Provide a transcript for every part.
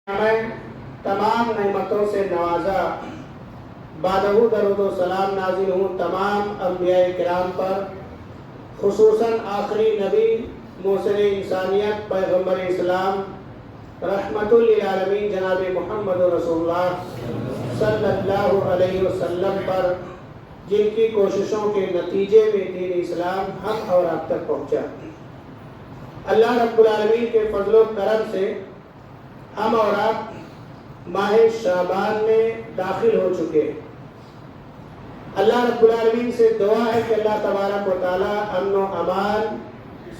میں تمام نعمتوں سے نوازا، بعدہو درود و سلام نازل ہوں تمام انبیاء کرام پر، خصوصاً آخری نبی موصل انسانیت پیغمبر اسلام رحمت للعالمین جناب محمد رسول اللہ صلی اللہ علیہ وسلم پر، جن کی کوششوں کے نتیجے میں دین اسلام ہم اور آپ تک پہنچا۔ اللہ رب العالمین کے فضل و کرم سے ہم اور آپ ماہ شعبان میں داخل ہو چکے۔ اللہ رب العالمین سے دعا ہے کہ اللہ تبارک و تعالی امن و امان،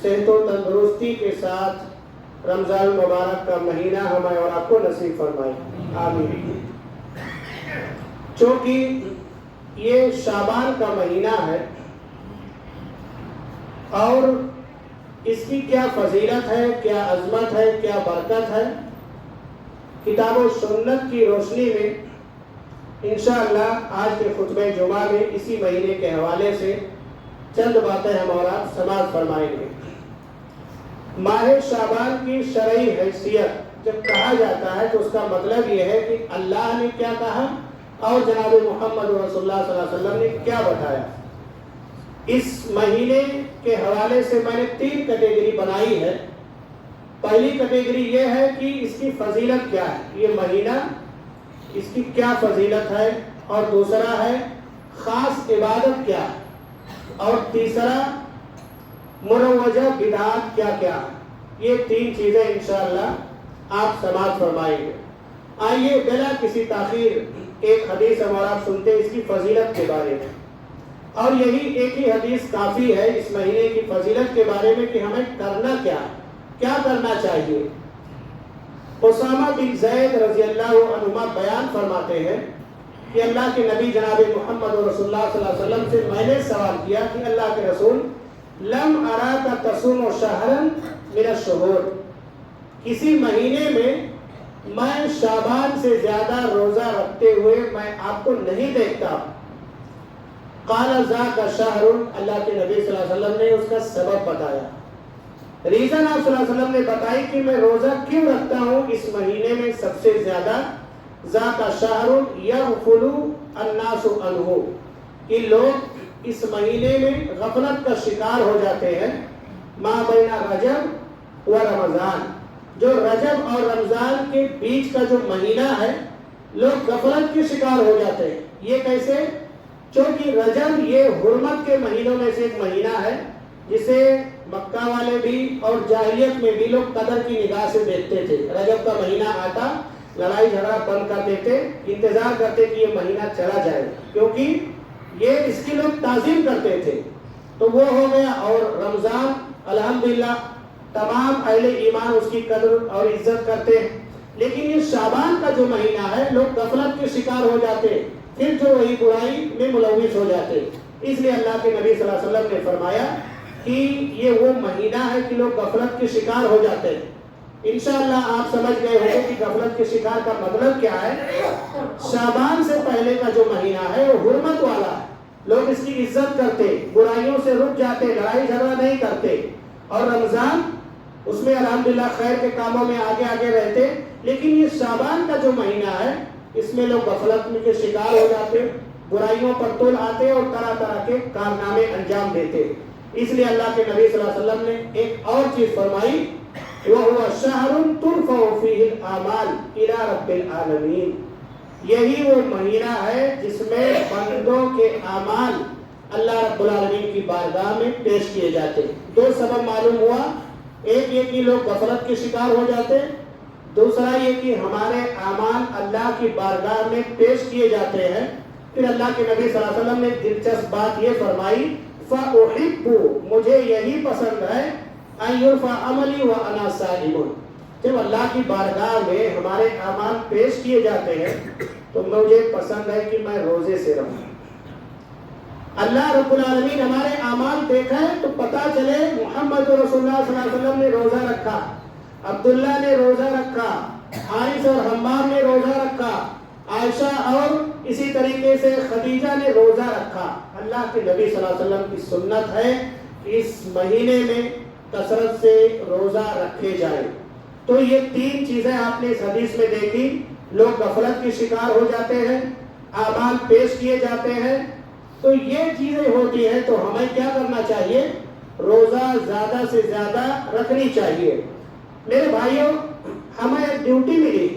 صحت و تندرستی کے ساتھ رمضان المبارک کا مہینہ ہمیں اور آپ کو نصیب فرمائے، آمین۔ چونکہ یہ شعبان کا مہینہ ہے اور اس کی کیا فضیلت ہے، کیا عظمت ہے، کیا برکت ہے، کتاب و سنت کی روشنی میں انشاءاللہ آج کے خطبہ جمعہ میں اسی مہینے کے حوالے سے چند باتیں ہم اور آپ سماعت فرمائیں گے۔ ماہ شعبان کی شرعی حیثیت جب کہا جاتا ہے تو اس کا مطلب یہ ہے کہ اللہ نے کیا کہا اور جناب محمد رسول اللہ صلی اللہ علیہ وسلم نے کیا بتایا۔ اس مہینے کے حوالے سے میں نے 3 کیٹیگری بنائی ہے۔ پہلی کیٹیگری یہ ہے کہ اس کی فضیلت کیا ہے، یہ مہینہ اس کی کیا فضیلت ہے، اور دوسرا ہے خاص عبادت کیا ہے، اور تیسرا مروجہ بدعات کیا کیا ہے۔ یہ 3 چیزیں انشاءاللہ آپ سماعت فرمائیں گے۔ آئیے بلا کسی تاخیر ایک حدیث ہم اور آپ سنتے ہیں اس کی فضیلت کے بارے میں، اور یہی ایک ہی حدیث کافی ہے اس مہینے کی فضیلت کے بارے میں کہ ہمیں کرنا کیا کرنا چاہیے۔ اسامہ بن زید رضی اللہ عنہما بیان فرماتے ہیں کہ اللہ کے نبی جناب محمد رسول اللہ صلی اللہ علیہ وسلم سے میں نے سوال کیا کہ اللہ کے رسول، لم اراک تصوم شہرا من الشہور، کسی مہینے میں شعبان سے زیادہ روزہ رکھتے ہوئے میں آپ کو نہیں دیکھتا۔ قال ذاک شہر، اللہ کے نبی صلی اللہ علیہ وسلم نے اس کا سبب بتایا، ریزن آپ صلی اللہ علیہ وسلم نے بتائی کہ میں روزہ کیوں رکھتا ہوں اس مہینے میں سب سے زیادہ۔ ذاک شہر یغفل الناس عنہ، کہ لوگ اس مہینے میں غفلت کا شکار ہو جاتے ہیں۔ ما بین رجب و رمضان، جو رجب اور رمضان کے بیچ کا جو مہینہ ہے لوگ غفلت کے شکار ہو جاتے ہیں۔ یہ کیسے؟ چونکہ رجب یہ حرمت کے مہینوں میں سے ایک مہینہ ہے جسے مکہ والے بھی اور جاہلیت میں بھی لوگ قدر کی نگاہ سے دیکھتے تھے۔ رجب کا مہینہ آتا، لڑائی جھگڑا بند کر دیتے، انتظار کرتے کہ یہ مہینہ چلا جائے، کیونکہ یہ اس کی لوگ تعظیم کرتے تھے۔ تو وہ ہو گیا، اور رمضان الحمدللہ تمام اہل ایمان اس کی قدر اور عزت کرتے ہیں۔ لیکن یہ شعبان کا جو مہینہ ہے لوگ غفلت کے شکار ہو جاتے، پھر جو وہی برائی میں ملوث ہو جاتے۔ اس لیے اللہ کے نبی صلی اللہ علیہ وسلم نے فرمایا کہ یہ وہ مہینہ ہے کہ لوگ غفلت کے شکار ہو جاتے ہیں۔ انشاءاللہ آپ سمجھ گئے ہوں کہ غفلت کے شکار کا مطلب کیا ہے۔ شعبان سے پہلے کا جو مہینہ ہے وہ حرمت والا ہے، لوگ اس کی عزت کرتے، برائیوں سے رک جاتے، لڑائی جھگڑا نہیں کرتے، اور رمضان اس میں الحمدللہ خیر کے کاموں میں آگے آگے رہتے۔ لیکن یہ شعبان کا جو مہینہ ہے اس میں لوگ غفلت کے شکار ہو جاتے، برائیوں پر تل آتے اور طرح طرح کے کارنامے انجام دیتے۔ اس لیے اللہ کے نبی صلی اللہ علیہ وسلم نے ایک اور چیز فرمائی، وَهُوَ شَهْرٌ تُرْفَعُ فِيهِ الْأَعْمَالُ إِلَى رَبِّ الْعَالَمِينَ، یہی وہ مہینہ ہے جس میں بندوں کے اعمال اللہ رب العالمین کی بارگاہ میں پیش کیے جاتے۔ 2 سبب معلوم ہوا، ایک یہ کہ لوگ غفلت کے شکار ہو جاتے، دوسرا یہ کہ ہمارے اعمال اللہ کی بارگاہ میں پیش کیے جاتے ہیں۔ پھر اللہ کے نبی صلی اللہ علیہ وسلم نے دلچسپ بات یہ فرمائی، فَأُحِبُّ، مجھے یہی پسند ہے، أَن يُرْفَعَ عَمَلِي وَأَنَا صَائِمٌ، جب اللہ کی بارگاہ میں ہمارے اعمال پیش کیے جاتے ہیں تو مجھے پسند ہے کہ میں روزے سے رہوں۔ اللہ رب العالمین ہمارے اعمال دیکھا ہے تو پتہ چلے محمد رسول اللہ صلی اللہ علیہ وسلم نے روزہ رکھا، عبداللہ نے روزہ رکھا، حارث اور حمام نے روزہ رکھا، عائشہ اور اسی طریقے سے خدیجہ نے روزہ رکھا۔ اللہ کے نبی صلی اللہ علیہ وسلم کی سنت ہے کہ اس مہینے میں کثرت سے روزہ رکھے جائیں۔ تو یہ تین چیزیں آپ نے اس حدیث میں دیکھی. لوگ غفلت کے شکار ہو جاتے ہیں, اعمال پیش کیے جاتے ہیں, تو یہ چیزیں ہوتی ہیں. تو ہمیں کیا کرنا چاہیے؟ روزہ زیادہ سے زیادہ رکھنی چاہیے. میرے بھائیوں, ہمیں ایک ڈیوٹی ملی.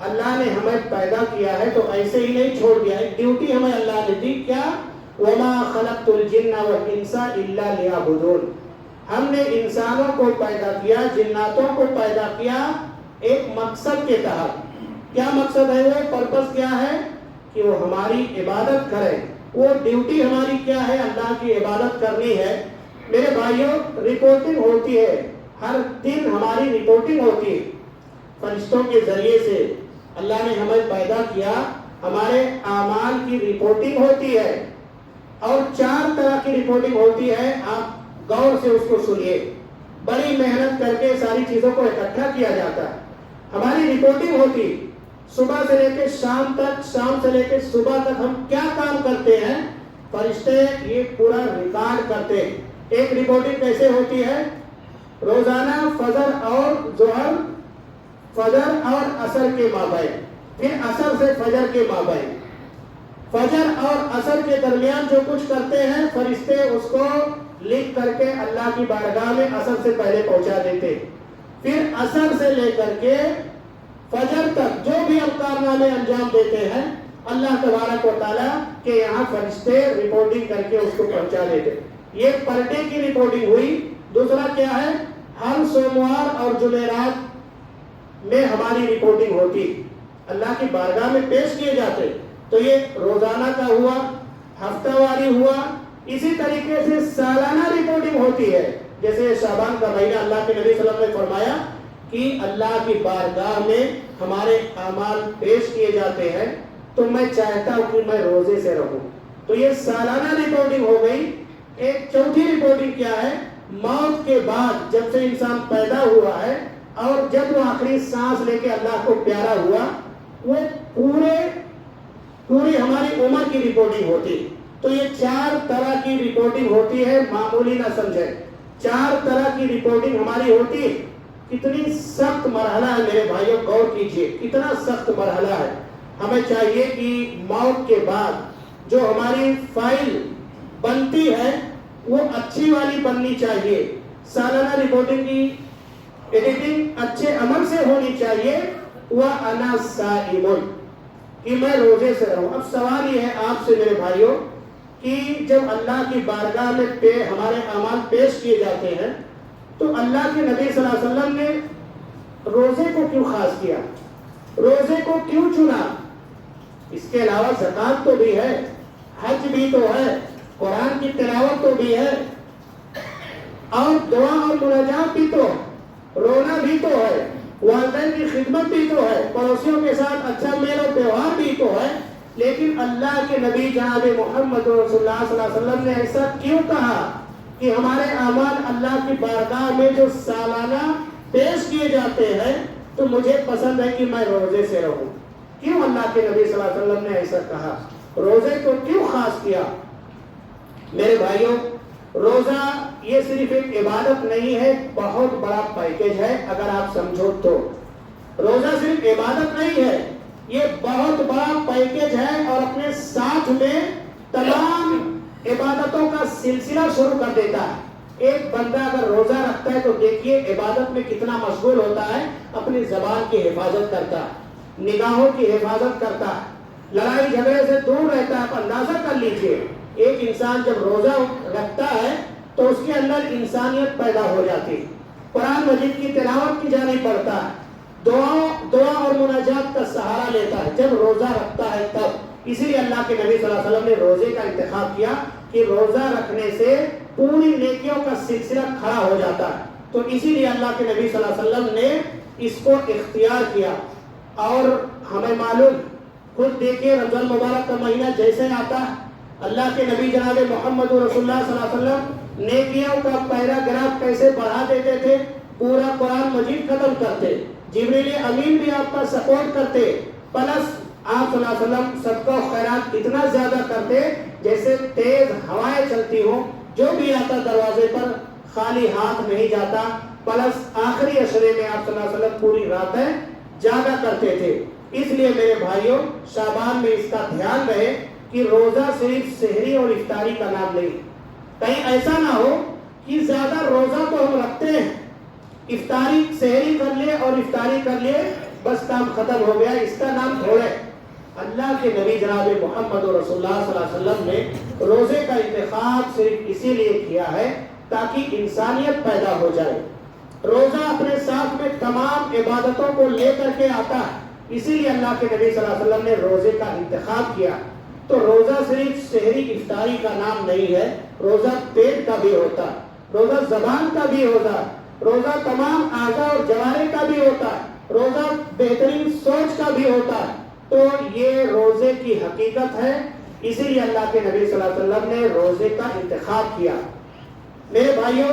اللہ نے ہمیں پیدا کیا ہے تو ایسے ہی نہیں چھوڑ دیا. ایک ڈیوٹی ہمیں اللہ نے دی. کیا؟ وَمَا خَلَقْتُ الْجِنَّ وَالْإِنسَ إِلَّا لِيَعْبُدُونِ. ہم نے انسانوں کو پیدا کیا, جناتوں کو پیدا کیا ایک مقصد کے تحت. کیا مقصد ہے؟ وہ پرپس کیا ہے؟ کہ وہ ہماری عبادت کریں. وہ ڈیوٹی ہماری کیا ہے؟ اللہ کی عبادت کرنی ہے. میرے بھائیوں, رپورٹنگ ہوتی ہے, ہر دن ہماری رپورٹنگ ہوتی ہے فرشتوں کے ذریعے سے. اللہ نے ہمیں پیدا کیا, ہمارے اعمال کی رپورٹنگ ہوتی ہے, اور 4 طرح کی رپورٹنگ ہوتی ہے. آپ غور سے اس کو سنیے. بڑی محنت کر کے ساری چیزوں کو اکٹھا کیا جاتا ہے. ہماری رپورٹنگ ہوتی صبح سے لے کے شام تک, شام سے لے کے صبح تک ہم کیا کام کرتے ہیں, فرشتے یہ پورا ریکارڈ کرتے ہیں. ایک رپورٹنگ کیسے ہوتی ہے؟ روزانہ فجر اور ظہر, فجر اور عصر کے مابین, پھر عصر سے فجر کے مابین, فجر اور عصر کے درمیان جو کچھ کرتے ہیں فرشتے اس کو لکھ کر کے اللہ کی بارگاہ میں عصر سے پہلے پہنچا دیتے. پھر عصر سے لے کر کے فجر تک جو بھی ہم کارنامے انجام دیتے ہیں, اللہ تبارک و تعالیٰ کے یہاں فرشتے رپورٹنگ کر کے اس کو پہنچا دیتے. یہ پر ڈے کی رپورٹنگ ہوئی. دوسرا کیا ہے؟ ہر سوموار اور جمعرات میں ہماری رپورٹنگ ہوتی, اللہ کی بارگاہ میں پیش کیے جاتے. تو یہ روزانہ کا ہوا, ہفتہ واری ہوا. اسی طریقے سے سالانہ رپورٹنگ ہوتی ہے. جیسے شعبان کا مہینہ, اللہ کے نبی صلی اللہ علیہ وسلم نے فرمایا کہ اللہ کی بارگاہ میں ہمارے اعمال پیش کیے جاتے ہیں, تو میں چاہتا ہوں کہ میں روزے سے رہوں. تو یہ سالانہ رپورٹنگ ہو گئی. ایک چوتھی رپورٹنگ کیا ہے؟ موت کے بعد, جب سے انسان پیدا ہوا ہے اور جب وہ آخری سانس لے کے اللہ کو پیارا ہوا, وہ پوری ہماری عمر کی رپورٹنگ ہوتی. تو یہ 4 طرح کی رپورٹنگ ہوتی ہے, معمولی نہ سمجھیں. 4 طرح کی رپورٹنگ ہماری ہوتی ہے. کتنی سخت مرحلہ ہے میرے بھائیوں, غور کیجئے, کتنا سخت مرحلہ ہے. ہمیں چاہیے کہ موت کے بعد جو ہماری فائل بنتی ہے وہ اچھی والی بننی چاہیے. سالانہ رپورٹنگ کی ایڈیٹنگ اچھے عمل سے ہونی چاہیے. وَأَنَا صَائِمٌ, کہ میں روزے سے رہوں. اب سوال یہ ہے آپ سے میرے بھائیوں کہ جب اللہ کی بارگاہ میں ہمارے اعمال پیش کیے جاتے ہیں تو اللہ کے نبی صلی اللہ علیہ وسلم نے روزے کو کیوں خاص کیا, روزے کو کیوں چنا؟ اس کے علاوہ زکات تو بھی ہے, حج بھی تو ہے, قرآن کی تلاوت تو بھی ہے, اور دعا اور مناجات بھی تو, رونا بھی تو ہے, والدین کی خدمت بھی تو ہے, پڑوسیوں کے ساتھ اچھا میل اور تہوار بھی تو ہے. لیکن اللہ کے نبی جناب محمد رسول اللہ صلی اللہ علیہ وسلم نے ایسا کیوں کہا کہ ہمارے اعمال اللہ کی بارگاہ میں جو سالانہ پیش کیے جاتے ہیں تو مجھے پسند ہے کہ میں روزے سے رہوں؟ کیوں اللہ کے نبی صلی اللہ علیہ وسلم نے ایسا کہا؟ روزے کو کیوں خاص کیا؟ میرے بھائیوں, روزہ یہ صرف ایک عبادت نہیں ہے, بہت بڑا پیکیج ہے. اگر آپ سمجھو تو روزہ صرف عبادت نہیں ہے, یہ بہت بڑا پیکیج ہے, اور اپنے ساتھ میں تمام عبادتوں کا سلسلہ شروع کر دیتا ہے. ایک بندہ اگر روزہ رکھتا ہے تو دیکھیے عبادت میں کتنا مشغول ہوتا ہے. اپنی زبان کی حفاظت کرتا ہے, نگاہوں کی حفاظت کرتا ہے, لڑائی جھگڑے سے دور رہتا ہے. آپ اندازہ کر لیجئے, ایک انسان جب روزہ رکھتا ہے تو اس کے اندر انسانیت پیدا ہو جاتی ہے. قرآن مجید کی تلاوت کی جانی پڑتا ہے, دعا اور مناجات کا سہارا لیتا ہے جب روزہ رکھتا ہے تب. اسی لیے اللہ کے نبی صلی اللہ علیہ وسلم نے روزے کا انتخاب کیا کہ روزہ رکھنے سے پوری نیکیوں کا سلسلہ کھڑا ہو جاتا ہے. تو اسی لیے اللہ کے نبی صلی اللہ علیہ وسلم نے اس کو اختیار کیا. اور ہمیں معلوم, خود دیکھیے رمضان مبارک کا مہینہ جیسے آتا ہے, اللہ کے نبی جناب محمد رسول اللہ صلی اللہ علیہ وسلم نیکیوں کا پیراگراف کیسے بڑھا دیتے تھے, پورا قرآن مجید ختم کرتے, جبریل امین بھی آپ کا سپورٹ کرتے, پلس آپ صلی اللہ علیہ وسلم صدقہ و خیرات اتنا زیادہ کرتے جیسے تیز ہوائیں چلتی ہوں, جو بھی آتا دروازے پر خالی ہاتھ نہیں جاتا. پلس آخری عشرے میں آپ صلی اللہ علیہ وسلم پوری راتیں جاگا کرتے تھے. اس لیے میرے بھائیوں شعبان میں اس کا دھیان رہے کہ روزہ صرف سحری اور افطاری کا نام نہیں. کہیں ایسا نہ ہو کہ زیادہ روزہ تو ہم رکھتے ہیں, افطاری سحری کر لیے اور افطاری کر لیے بس کام ختم ہو گیا, اس کا نام تھوڑے. اللہ کے نبی جناب محمد رسول اللہ صلی اللہ علیہ وسلم نے روزے کا انتخاب صرف اسی لیے کیا ہے تاکہ انسانیت پیدا ہو جائے. روزہ اپنے ساتھ میں تمام عبادتوں کو لے کر کے آتا ہے, اسی لیے اللہ کے نبی صلی اللہ علیہ وسلم نے روزے کا انتخاب کیا. تو روزہ صرف سحری افطاری کا نام نہیں ہے, روزہ پیٹ کا بھی ہوتا ہے, روزہ زبان کا بھی ہوتا ہے, روزہ تمام اعضاء اور جوارح کا بھی ہوتا ہے, روزہ بہترین سوچ کا بھی ہوتا ہے. تو یہ روزے کی حقیقت ہے, اسی لیے اللہ کے نبی صلی اللہ علیہ وسلم نے روزے کا انتخاب کیا. میرے بھائیوں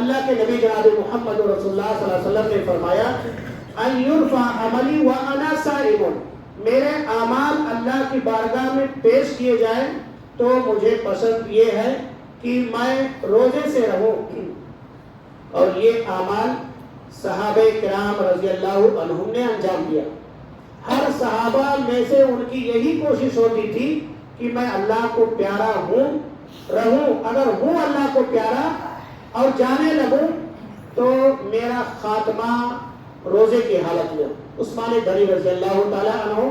اللہ کے نبی جناب محمد رسول اللہ صلی اللہ علیہ وسلم نے فرمایا ان یرفع عملی وانا صائم, میرے اعمال اللہ کی بارگاہ میں پیش کیے جائیں تو مجھے پسند یہ ہے کہ میں روزے سے رہوں. اور یہ اعمال صحابہ کرام رضی اللہ عنہم نے انجام دیا. ہر صحابہ میں سے ان کی یہی کوشش ہوتی تھی کہ میں اللہ کو پیارا ہوں, رہوں. اگر ہوں اللہ کو پیارا اور جانے لگوں تو میرا خاتمہ روزے کی حالت میں. عثمان غنی رضی اللہ تعالیٰ عنہ,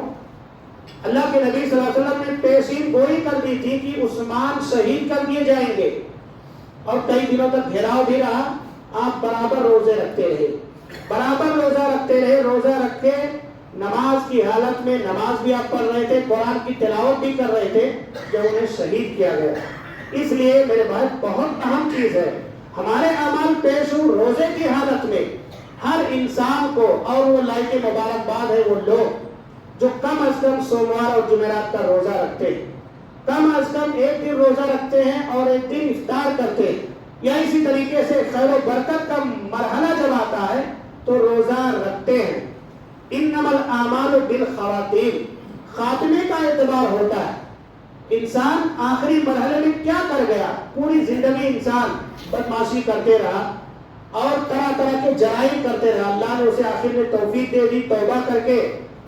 اللہ کے نبی صلی اللہ علیہ وسلم نے پیشین گوئی کر دی تھی کہ عثمان شہید کر دیے جائیں گے, اور کئی دنوں تک گھیراؤ بھی رہا. آپ برابر روزے رکھتے رہے, برابر روزہ رکھتے رہے, روزہ رکھ کے نماز کی حالت میں نماز بھی آپ پڑھ رہے تھے, قرآن کی تلاوت بھی کر رہے تھے جب انہیں شہید کیا گیا. اس لیے میرے بھائی بہت اہم چیز ہے ہمارے اعمال پیش ہوں روزے کی حالت میں. ہر انسان کو, اور وہ لائق مبارکباد ہے وہ لوگ جو کم از کم سوموار اور جمعرات کا روزہ رکھتے ہیں, کم از کم ایک دن روزہ رکھتے ہیں اور ایک دن افطار کرتے ہیں. یا اسی طریقے سے خیر و برکت کا مرحلہ جب آتا ہے تو روزہ رکھتے ہیں. انما الاعمال بالخواتیم, خاتمے کا اعتبار ہوتا ہے. انسان آخری مرحلے میں کیا کر گیا, پوری زندگی انسان بدمعاشی کرتے رہا اور طرح طرح کے جرائم کرتے رہا. اللہ نے اسے آخر میں توفیق دے دی, توبہ کر کے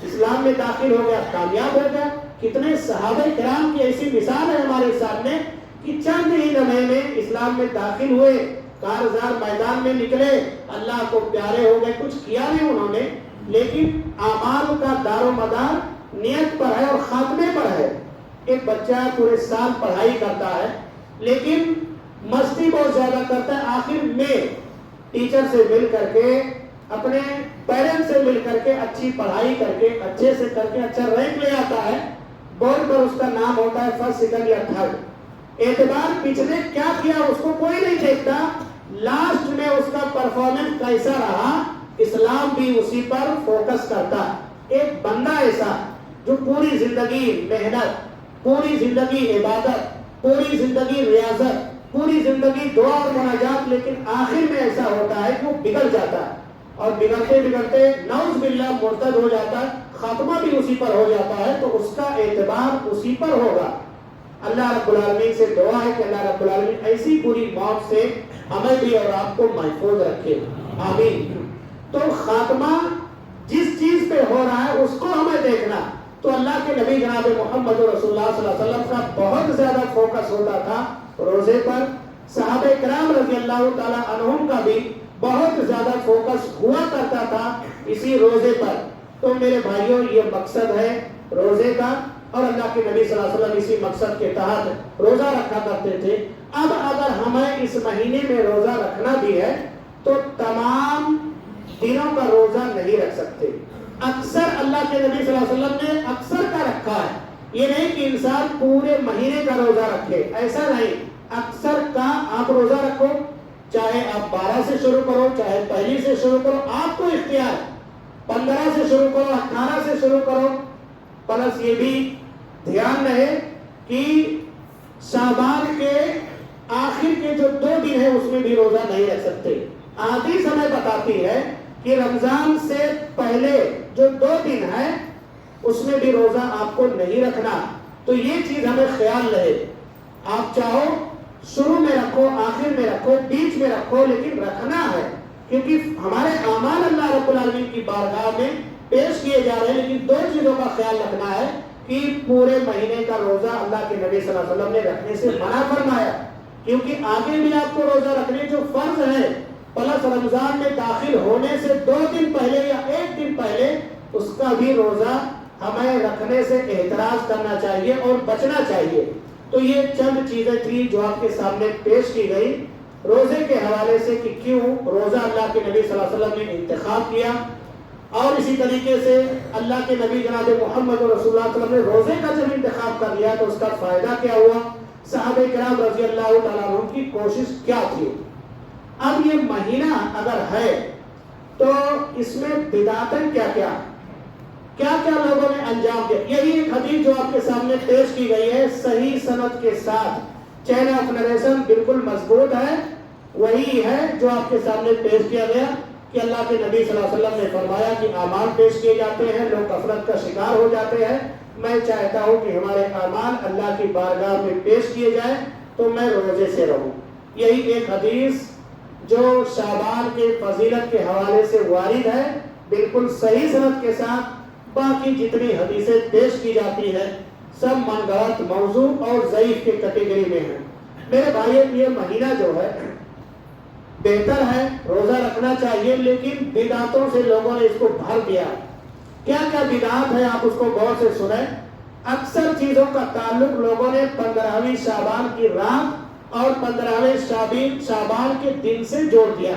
اسلام میں داخل ہو گیا, کامیاب ہو گیا. کتنے صحابہ کرام کی ایسی مثال ہے ہمارے سامنے کہ چند ہی لمحے میں اسلام میں داخل ہوئے, کارزار میدان میں نکلے, اللہ کو پیارے ہو گئے. کچھ کیا نہیں انہوں نے, لیکن اعمال کا دار و مدار نیت پر ہے اور خاتمے پر ہے. ایک بچہ پورے سال پڑھائی کرتا ہے لیکن مستی بہت زیادہ کرتا ہے, آخر میں ٹیچر سے مل کر کے, اپنے پیرنٹ سے مل کر کے اچھی پڑھائی کر کے, اچھے سے کر کے اچھا رینک لے آتا ہے. بورڈ پر اس کا نام ہوتا ہے فرسٹ, سیکنڈ یا تھرڈ. اعتبار پچھلے کیا کیا اس کو کوئی نہیں دیکھتا, لاسٹ میں اس کا پرفارمنس کیسا رہا اسلام بھی اسی پر فوکس کرتا ہے. ایک بندہ ایسا جو پوری زندگی محنت, پوری زندگی عبادت, پوری زندگی ریاضت, پوری زندگی دعا اور مناجات, لیکن آخر میں ایسا ہوتا ہے کہ وہ بگڑ جاتا ہے اور بگڑتے بگڑتے نعوذ باللہ مرتد ہو جاتا ہے, خاتمہ بھی اسی پر ہو جاتا ہے. تو اس کا اعتبار اسی پر ہوگا. اللہ رب العالمین سے دعا ہے کہ اللہ رب العالمین ایسی بری موت سے ہمیں بھی اور آپ کو محفوظ رکھے, آمین. تو خاتمہ جس چیز پہ ہو رہا ہے اس کو ہمیں دیکھنا. تو اللہ کے نبی جناب محمد رسول اللہ صلی اللہ علیہ وسلم کا بہت زیادہ فوکس ہوتا تھا روزے پر. صحابہ کرام رضی اللہ تعالی عنہم کا بھی بہت زیادہ فوکس ہوا کرتا تھا اسی روزے پر. تو میرے بھائیوں یہ مقصد ہے روزے کا, اور اللہ کے نبی صلی اللہ علیہ وسلم اسی مقصد کے تحت روزہ رکھا کرتے تھے. اب اگر ہمیں اس مہینے میں روزہ رکھنا بھی ہے تو تمام دنوں کا روزہ نہیں رکھ سکتے. اکثر اللہ کے نبی صلی اللہ علیہ وسلم نے اکثر کا رکھا ہے. یہ نہیں کہ انسان پورے مہینے کا روزہ رکھے, ایسا نہیں. اکثر کا آپ روزہ رکھو, چاہے آپ 12 سے شروع کرو, چاہے پہلی سے شروع کرو, آپ کو اختیار. 15 سے شروع کرو, 18 سے شروع کرو. پلس یہ بھی دھیان رہے کہ شعبان کے آخر کے جو 2 دن ہیں اس میں بھی روزہ نہیں رکھ سکتے. حدیث ہمیں بتاتی ہے کہ رمضان سے پہلے جو 2 دن ہیں اس میں بھی روزہ آپ کو نہیں رکھنا. تو یہ چیز ہمیں خیال رہے, آپ چاہو شروع میں رکھو, آخر میں رکھو, بیچ میں رکھو, لیکن رکھنا ہے. کیونکہ ہمارے اعمال اللہ رب العالمین کی بارگاہ میں پیش کیے جا رہے ہیں، لیکن دو چیزوں کا خیال رکھنا ہے کہ پورے مہینے کا روزہ اللہ کے نبی صلی اللہ علیہ وسلم نے رکھنے سے منع فرمایا، کیونکہ آگے بھی آپ کو روزہ رکھنے جو فرض ہے پلس رمضان میں داخل ہونے سے 2 دن پہلے یا 1 دن پہلے اس کا بھی روزہ ہمیں رکھنے سے احتراز کرنا چاہیے اور بچنا چاہیے۔ تو یہ چند چیزیں تھی جو آپ کے سامنے پیش کی گئی روزے کے حوالے سے کہ کیوں روزہ اللہ کے نبی صلی اللہ علیہ وسلم نے انتخاب کیا، اور اسی طریقے سے اللہ کے نبی جناب محمد رسول اللہ صلی اللہ علیہ وسلم نے روزے کا جب انتخاب کر لیا تو اس کا فائدہ کیا ہوا، صحابہ کرام رضی اللہ تعالیٰ عنہ کی کوشش کیا تھی۔ اب یہ مہینہ اگر ہے تو اس میں بدعتیں کیا کیا لوگوں نے انجام دیا، یہی ایک حدیث جو آپ کے سامنے پیش کی گئی ہے صحیح سند کے ساتھ، چین آف نریشن بالکل مضبوط ہے، وہی ہے جو آپ کے سامنے پیش کیا گیا کہ اللہ کے نبی صلی اللہ علیہ وسلم نے فرمایا کہ اعمال پیش کیے جاتے ہیں، لوگ غفلت کا شکار ہو جاتے ہیں، میں چاہتا ہوں کہ ہمارے اعمال اللہ کی بارگاہ میں پیش کیے جائیں تو میں روزے سے رہوں۔ یہی ایک حدیث جو شعبان کے فضیلت کے حوالے سے وارد ہے بالکل صحیح سند کے ساتھ، باقی جتنی حدیثیں پیش کی جاتی ہیں سب من گھڑت موضوع اور ضعیف کے کیٹیگری میں ہیں۔ میرے بھائیو یہ مہینہ جو ہے بہتر ہے، روزہ رکھنا چاہیے، لیکن بدعتوں سے لوگوں نے اس کو بھر دیا۔ کیا بدعت ہے آپ اس کو غور سے سنیں۔ اکثر چیزوں کا تعلق لوگوں نے 15ویں شعبان کی رات اور 15ویں شعبان کے دن سے جوڑ دیا۔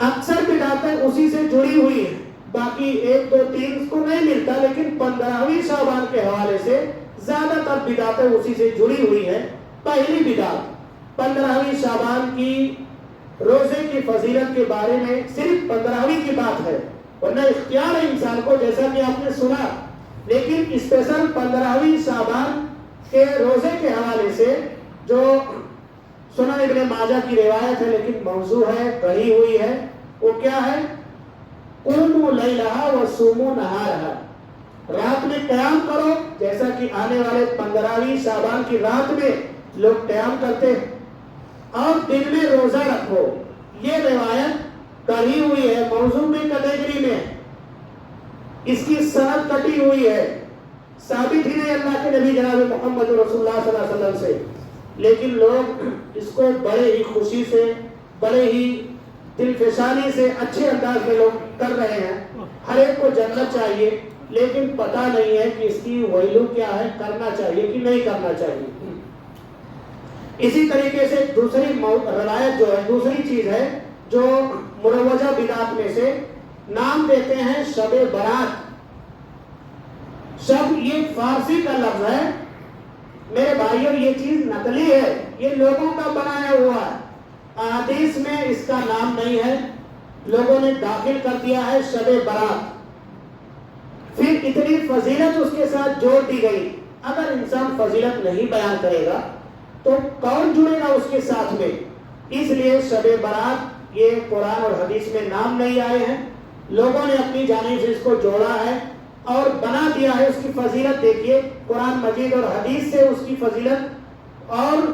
اکثر بدعتیں اسی سے جڑی ہوئی ہیں، باقی 1 2 3 اس کو نہیں ملتا، لیکن 15ویں شعبان کے حوالے سے زیادہ تر بدعتیں اسی سے جڑی ہوئی ہیں۔ پہلی بدعت 15ویں شعبان کی روزے کی فضیلت کے بارے میں صرف 15ویں کی بات ہے، ورنہ اختیار ہے انسان کو جیسا کہ آپ نے سنا، لیکن اسپیشل 15ویں شعبان کے روزے کے حوالے سے جو سنن ابن ماجہ کی روایت ہے لیکن موضوع ہے، کہی ہوئی ہے، وہ کیا ہے؟ قوموا لیلہا وصوموا نہارہا، رات میں قیام کرو جیسا کہ آنے والے 15ویں شعبان کی رات میں لوگ قیام کرتے ہیں، اور دن میں روزہ رکھو۔ یہ روایت کہی ہوئی ہے، موضوع میں کیٹیگری میں، اس کی سند کٹی ہوئی ہے، ثابت ہی نہیں اللہ کے نبی جناب محمد رسول اللہ صلی اللہ علیہ وسلم سے، لیکن لوگ اس کو بڑے ہی خوشی سے، بڑے ہی دلفشانی سے، اچھے انداز میں لوگ کر رہے ہیں۔ ہر ایک کو جنت چاہیے، لیکن پتہ نہیں ہے کہ اس کی ویلو کیا ہے، کرنا چاہیے کہ نہیں کرنا چاہیے۔ اسی طریقے سے دوسری روایت جو ہے، دوسری چیز ہے جو مروجہ بدعت میں سے نام دیتے ہیں شب برات۔ شب یہ فارسی کا لفظ ہے میرے بھائیوں، یہ چیز نقلی ہے، یہ لوگوں کا بنایا ہوا ہے، حدیث میں اس کا نام نہیں ہے، لوگوں نے داخل کر دیا ہے شب برات، پھر اتنی فضیلت اس کے ساتھ جوڑ دی گئی۔ اگر انسان فضیلت نہیں بیان کرے گا تو کون جڑے گا اس کے ساتھ میں؟ اس لیے شب برات یہ قرآن اور حدیث میں نام نہیں آئے ہیں، لوگوں نے اپنی جانب سے اس کو جوڑا ہے اور بنا دیا ہے۔ اس کی فضیلت دیکھیے، قرآن مجید اور حدیث سے اس کی فضیلت اور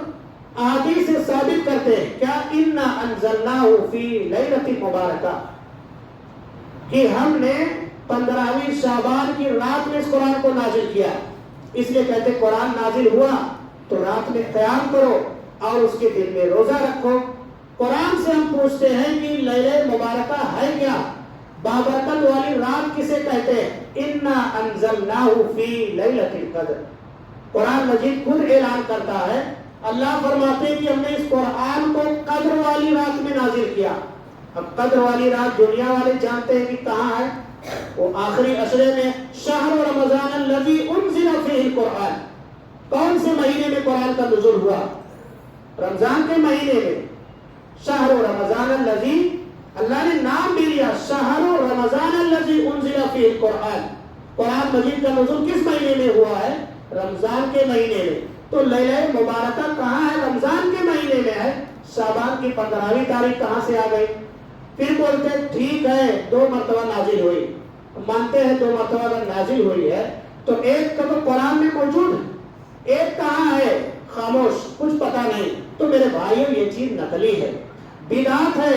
احادیث سے ثابت کرتے ہیں، کیا انا انزلناہ فی لیلۃ مبارکہ، کہ ہم نے 15ویں شعبان کی رات میں اس قرآن کو نازل کیا۔ اس لیے کہتے قرآن نازل ہوا تو رات میں قیام کرو اور اس کے دن میں روزہ رکھو۔ قرآن سے ہم پوچھتے ہیں کہ لیلہ مبارکہ ہے کیا، بابرکت والی رات کسے کہتے ہیں؟ انا انزلناہ فی لیلۃ القدر۔ قرآن مجید خود اعلان کرتا ہے، اللہ فرماتے ہیں کہ ہم نے اس قرآن کو قدر والی رات میں نازل کیا۔ اب قدر والی رات دنیا والے جانتے ہیں کہ کہاں ہے، وہ آخری عشرے میں، شہر رمضان الذی انزل فیہ القرآن۔ کون سے مہینے میں قرآن کا نزول ہوا؟ رمضان کے مہینے میں، شہر رمضان الذی، اللہ نے نام بھی لیا، شہر رمضان الذی انزل فیہ القرآن۔ قرآن مجید کا نزول کس مہینے میں ہوا ہے؟ رمضان کے مہینے میں۔ تو لیلہ مبارکہ کہاں ہے؟ رمضان کے مہینے میں ہے۔ شعبان کی 15ویں تاریخ کہاں سے آ گئی؟ پھر بولتے ہیں ٹھیک ہے 2 مرتبہ نازل ہوئی، مانتے ہیں 2 مرتبہ اگر نازل ہوئی ہے تو ایک کا تو قرآن میں موجود ہے، ایک کہاں ہے؟ خاموش، کچھ پتہ نہیں۔ تو میرے بھائیوں یہ چیز نقلی ہے، بدعت ہے،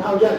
1000।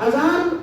1000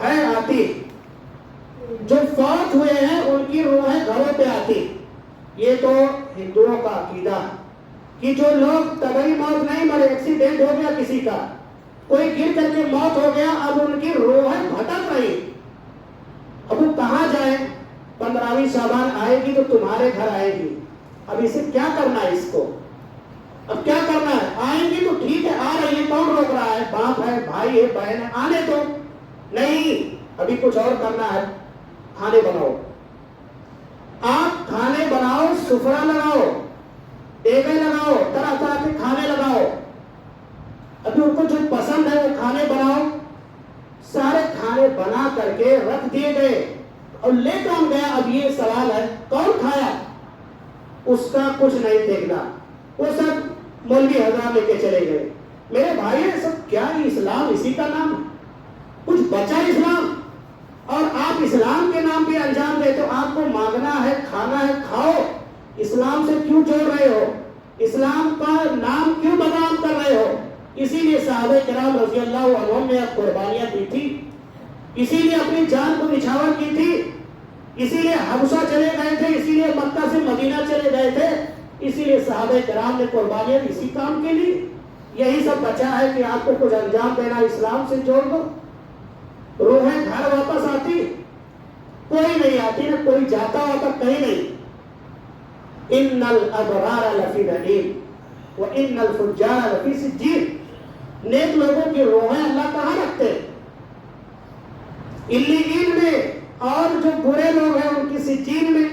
ہے آتی، جو فوت ہوئے ہیں ان کی روحیں گھروں پہ آتی۔ یہ تو ہندوؤں کا عقیدہ ہے کہ جو لوگ طبعی موت نہیں مرے، ایکسیڈنٹ ہو گیا کسی کا، کوئی گر کر کے موت ہو گیا، اب ان کی روحیں بھٹک رہی، اب وہ کہاں جائیں؟ 15ویں شعبان آئے گی تو تمہارے گھر آئے گی، اب اسے کیا کرنا ہے؟ اس کو اب کیا کرنا ہے؟ آئیں گی تو ٹھیک ہے، آ رہی ہے، کون روک رہا ہے؟ باپ ہے، بھائی ہے، بہن ہے، آنے دو۔ نہیں، ابھی کچھ اور کرنا ہے، کھانے بناؤ، آپ کھانے بناؤ، سفرہ لگاؤ، دیگیں لگاؤ، طرح طرح کے کھانے لگاؤ، ابھی ان کو جو پسند ہے وہ کھانے بناؤ۔ سارے کھانے بنا کر کے رکھ دیے گئے، اور لے کون گیا؟ اب یہ سوال ہے، کون کھایا؟ اس کا کچھ نہیں دیکھنا، وہ سب مولوی حضرات لے کے چلے گئے۔ میرے بھائی یہ سب کیا ہے؟ اسلام اسی کا نام ہے، کچھ بچا اسلام؟ اور آپ اسلام کے نام پہ انجام دے، تو آپ کو مانگنا ہے، کھانا ہے، کھاؤ۔ اسلام سے کیوں جوڑ رہے ہو؟ اسلام کا نام کیوں بدنام کر رہے ہو؟ اسی لیے صحابہ کرام رضی اللہ عنہم نے قربانیاں دی تھی، اسی لیے اپنی جان کو نچھاور کی تھی، اسی لیے حبشہ چلے گئے تھے، اسی لیے مکہ سے مدینہ چلے گئے تھے، اسی لیے صحابہ کرام نے قربانیاں اسی کام کے لیے۔ یہی سب بچا ہے کہ آپ کو کچھ انجام دینا، اسلام سے جوڑ دو، روحیں گھر واپس آتی؟ کوئی نہیں آتی، نہ کوئی جاتا ہوتا، کہیں نہیں۔ ان الابرار لفی نعیم وان الفجار لفی سجین۔ نیک لوگوں کی روحیں اللہ کہاں رکھتے؟ علیین میں، اور جو برے لوگ ہیں ان کی سجین میں۔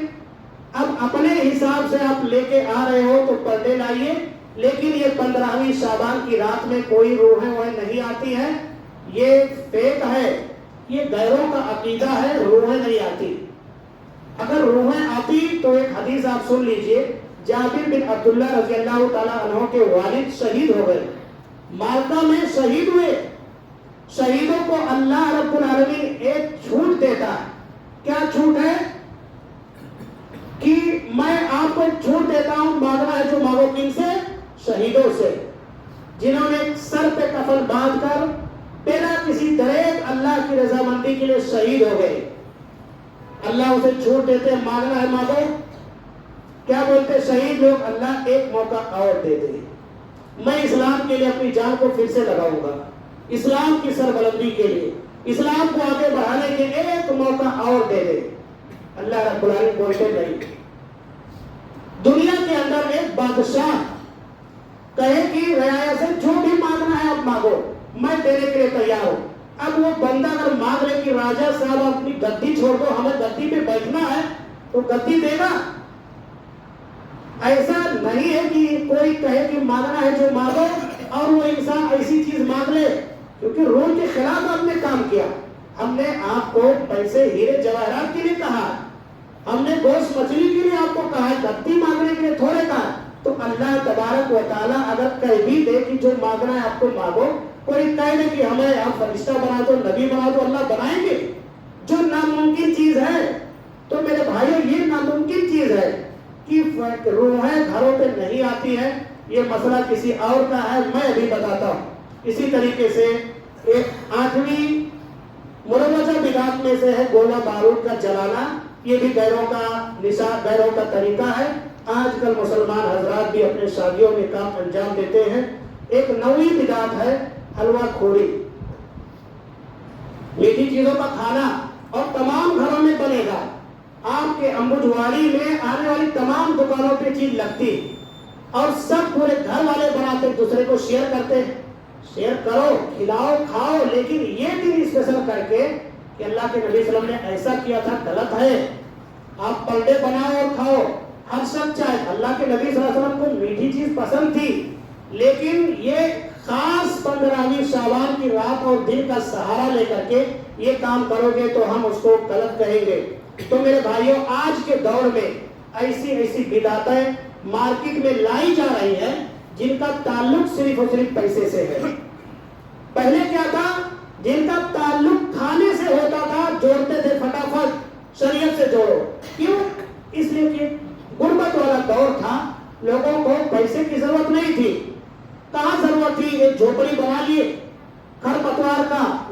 اب اپنے حساب سے آپ لے کے آ رہے ہو تو پردے لائیے، لیکن یہ 15ویں شعبان کی رات میں کوئی روحیں وہ نہیں آتی ہیں، یہ فیک ہے، یہ غیروں کا عقیدہ ہے، روحیں نہیں آتی۔ اگر روحیں آتی تو ایک حدیث آپ سن لیجئے، جابر بن عبداللہ رضی اللہ تعالیٰ عنہ کے والد شہید ہو گئے، مارکا میں شہید ہوئے۔ شہیدوں کو اللہ رب العالمین ایک چھوٹ دیتا ہے۔ کیا چھوٹ ہے؟ کہ میں آپ کو ایک چھوٹ دیتا ہوں، مانگنا ہے جو مانگو، کن سے؟ شہیدوں سے، جنہوں نے سر پہ کفن باندھ کر بنا کسی دریغ اللہ کی رضامندی کے لیے شہید ہو گئے۔ اللہ اسے چھوٹ دیتے ہیں، مانگنا ہے مانگو۔ کیا بولتے شہید لوگ؟ اللہ ایک موقع اور دے دے، میں اسلام کے لیے اپنی جان کو پھر سے لگاؤں گا، اسلام کی سربلندی کے لیے، اسلام کو آگے بڑھانے کے ایک موقع اور دے دے۔ اللہ رب العالمین بولتے نہیں۔ دنیا کے اندر ایک بادشاہ کہے کہ رعایا سے جو بھی مانگنا ہے آپ مانگو، میں دینے کے لیے تیار ہوں۔ اب وہ بندہ اگر مانگ رہے کہ راجہ صاحب اپنی گدی چھوڑ دو، ہمیں گدی پہ بیٹھنا ہے، تو گدی دے گا؟ ایسا نہیں ہے کہ کوئی کہے کہ مانگنا ہے جو مانگو، اور وہ انسان ایسی چیز مانگ لے، کیونکہ رول کے خلاف آپ نے کام کیا۔ ہم نے آپ کو پیسے ہیرے جواہرات کے لیے کہا، ہم نے گوشت مچھلی کے لیے آپ کو کہا ہے، گدی مانگنے کے لیے تھوڑے کہا۔ تو اللہ تبارک و تعالیٰ اگر کہہ بھی دے کہ جو مانگنا ہے آپ کو مانگو، کوئی کہہ دے کہ ہمیں آپ فرشتہ بنا دو، نبی بنا دو، اللہ بنائیں گے؟ جو ناممکن چیز ہے، تو میرے بھائیو یہ ناممکن چیز ہے کہ روحیں گھروں پہ نہیں آتی ہیں، یہ مسئلہ کسی اور کا ہے، میں ابھی بتاتا ہوں۔ اسی طریقے سے ایک 8ویں مروجہ بدعت میں سے ہے گولہ بارود کا جلانا، یہ بھی غیروں کا نشان، غیروں کا طریقہ ہے۔ آج کل مسلمان حضرات بھی اپنے شادیوں میں کام انجام دیتے ہیں۔ ایک 9ویں بدعت ہے حلوہ خوری، میٹھی چیزوں کا کھانا، اور تمام گھروں میں بنے گا۔ آپ کے امبجواڑی میں آنے والی تمام دکانوں پہ چیز لگتی، اور سب پورے گھر والے بناتے، دوسرے کو شیئر کرتے۔ شیئر کرو، کھلاؤ، کھاؤ، لیکن یہ دن اسپیشل کر کے کہ اللہ کے نبی صلی اللہ علیہ وسلم نے ایسا کیا تھا، غلط ہے۔ آپ پردے بناؤ اور کھاؤ، ہر شخص چاہے۔ اللہ کے نبی صلی اللہ علیہ وسلم کو میٹھی چیز پسند تھی، لیکن یہ خاص 15ویں شعبان کی رات اور دن کا سہارا لے کر کے یہ کام کرو گے تو ہم اس کو غلط کہیں گے۔ تو میرے بھائیوں، آج کے دور میں ایسی بدعتیں مارکیٹ میں لائی جا رہی ہیں جن کا تعلق صرف اور صرف پیسے سے ہے۔ پہلے کیا تھا؟ جن کا تعلق کھانے سے ہوتا تھا، جوڑتے تھے فٹافٹ، شریعت سے جوڑو۔ کیوں؟ اس لیے کہ غربت والا دور تھا، لوگوں کو پیسے کی ضرورت نہیں تھی۔ کہاں ضرورت تھی؟ ایک جھوپڑی بنا لیے، کھر پتوار کا